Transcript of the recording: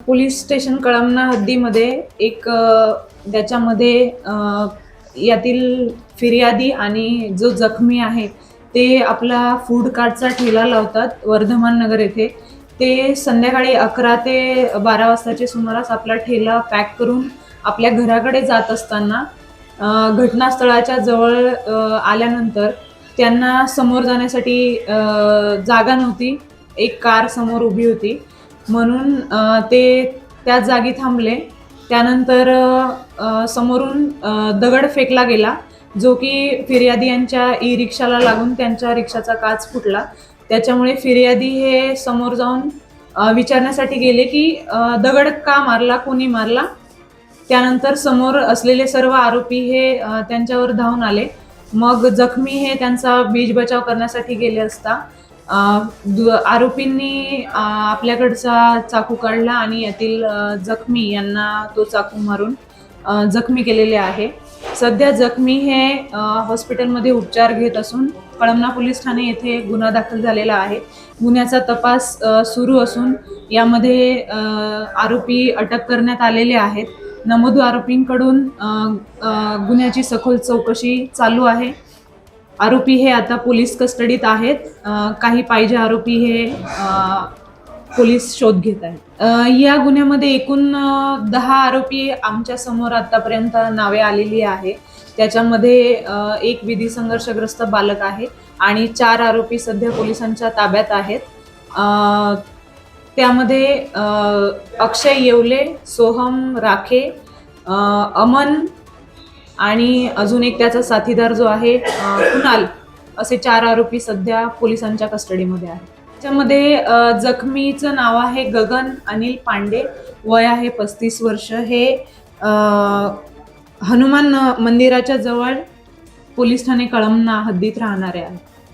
Police station Kalamna हद्दीमध्ये त्याच्यामध्ये यातील फिर्यादी आणि जो जखमी आहे ते आपला फूड कार्टचा ठेला लावतात वर्धमान नगर येथे. ते संध्याकाळी 11 ते 12 वाजताच्या सुमारास आपला ठेला पॅक करून आपल्या घराकडे जात असताना घटनास्थळाच्या जवळ आल्यानंतर त्यांना समोर जाण्यासाठी जागा नव्हती. एक कार समोर उभी होती म्हणून ते त्याच जागी थांबले. त्यानंतर समोरून दगड फेकला गेला जो की फिर्यादी यांच्या ई रिक्षाला लागून त्यांच्या रिक्षाचा काच फुटला. त्याच्यामुळे फिर्यादी हे समोर जाऊन विचारण्यासाठी गेले की दगड का मारला, कोणी मारला. त्यानंतर समोर असलेले सर्व आरोपी हे त्यांच्यावर धावून आले. मग जखमी हे त्यांचा बीज बचाव करण्यासाठी गेले असता आरोपींनी आपल्याकडचा चाकू काढला आणि यातील जखमी यांना तो चाकू मारून जखमी केलेले आहे. सध्या जखमी हे हॉस्पिटलमध्ये उपचार घेत असून कळमना पोलीस ठाणे येथे गुन्हा दाखल झालेला आहे. गुन्ह्याचा तपास सुरू असून यामध्ये आरोपी अटक करण्यात आलेले आहेत. नमूद आरोपींकडून गुन्ह्याची सखोल चौकशी चालू आहे. आरोपी हे आता पोलीस कस्टडीत आहेत. काही पाहिजे आरोपी हे पोलीस शोध घेत आहेत. या गुन्ह्यामध्ये एकूण 10 आरोपी आमच्या समोर आतापर्यंत नावे आलेली आहे. त्याच्यामध्ये एक विधी संघर्षग्रस्त बालक आहे आणि 4 आरोपी सध्या पोलिसांच्या ताब्यात आहेत. त्यामध्ये अक्षय येवले, सोहम राखे, अमन आणि अजून एक त्याचा साथीदार जो आहे कुणाल, असे 4 आरोपी सध्या पोलिसांच्या कस्टडीमध्ये आहेत. त्याच्यामध्ये जखमीचं नाव आहे गगन अनिल पांडे, वय आहे 35 वर्ष. हे हनुमान मंदिराच्या जवळ पोलीस ठाणे कळमना हद्दीत राहणारे आहेत.